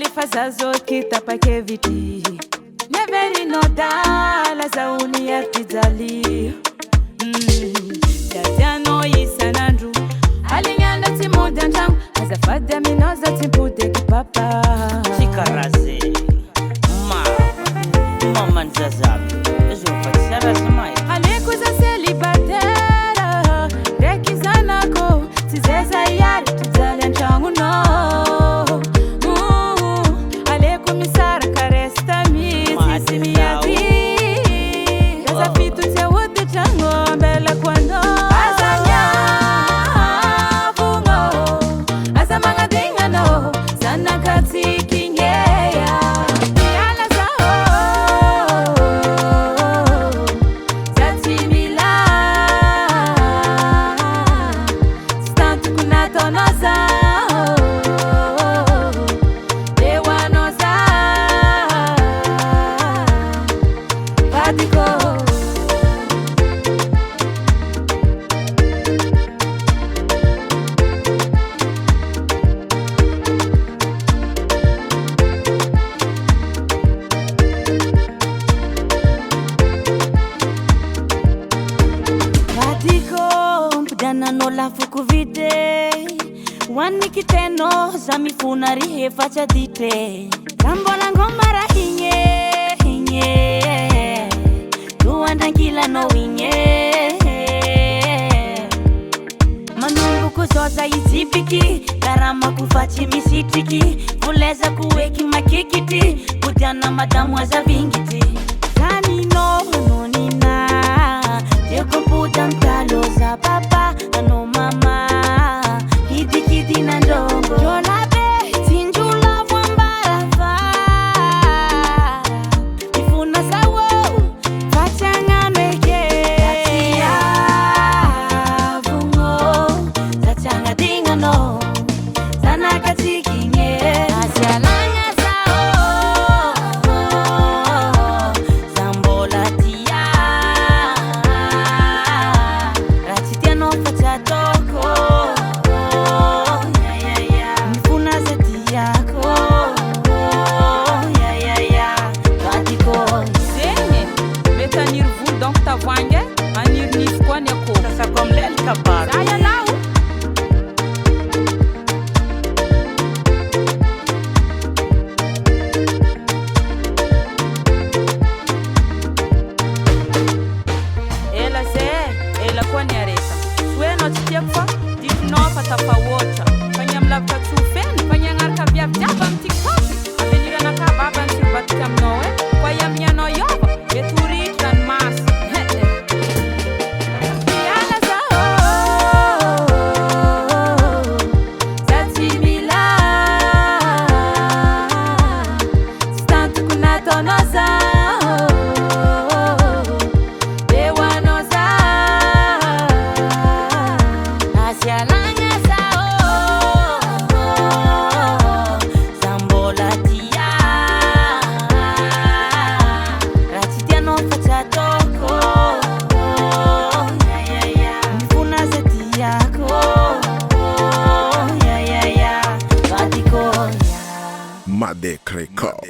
fazazot kita pakeviti neveri no dala zauni artizali Dadiano isanandru alinganda timudanjam azafada minoza timpude kipapa Chikaraze Mama nzazabi Ezofatisara zimai Alekuza celibatera Rekizanako Tizeza yari tuzali anchangu no Aleku misara karesta misi miyadi Gaza fitu tia wote chango mbele kwando Azanya fungo Azamanga dingano Sana katiki ngeya Nola fukuvide Wani kiteno Zamifuna rihe facha dite Rambola ngomara hinye Tuandangila no winye Manungu kuzoza izipiki Karama kufachi misitiki Fuleza kuweki makikiti Kutiana madamu waza vingiti Zani no nonina Jekumputa mtalo za papa Ano mama Kidi kidi na ndongo Jolabe Tinjula wambala fa Ifuna sawo Fachanga meke Katia Vungo Zachanga dinga no Sana katiki nge Asialanga sao Zambola tia Ratitia no fachatoko Mifuna zeti yako Katiko Zenye Meta nirvu donc ta vange Anir nifkwa neko Sasa komle kabaru Saya lau Ela ze Ela kwa ni areta Sueno titiakwa Difnofa tafa water Panyamlavka tufen Panyangarka biab jabam tiktoki Avenira na kababa Nsirbati kamnoe Kwa yamnyano yoba Beturi tran mas Yana sao Zati mila Stantu kunato no sao Dewa no sao Asialanga sao Zambola tia Ratitia no fachatoko Mifuna zeti yako Katiko Madek Record.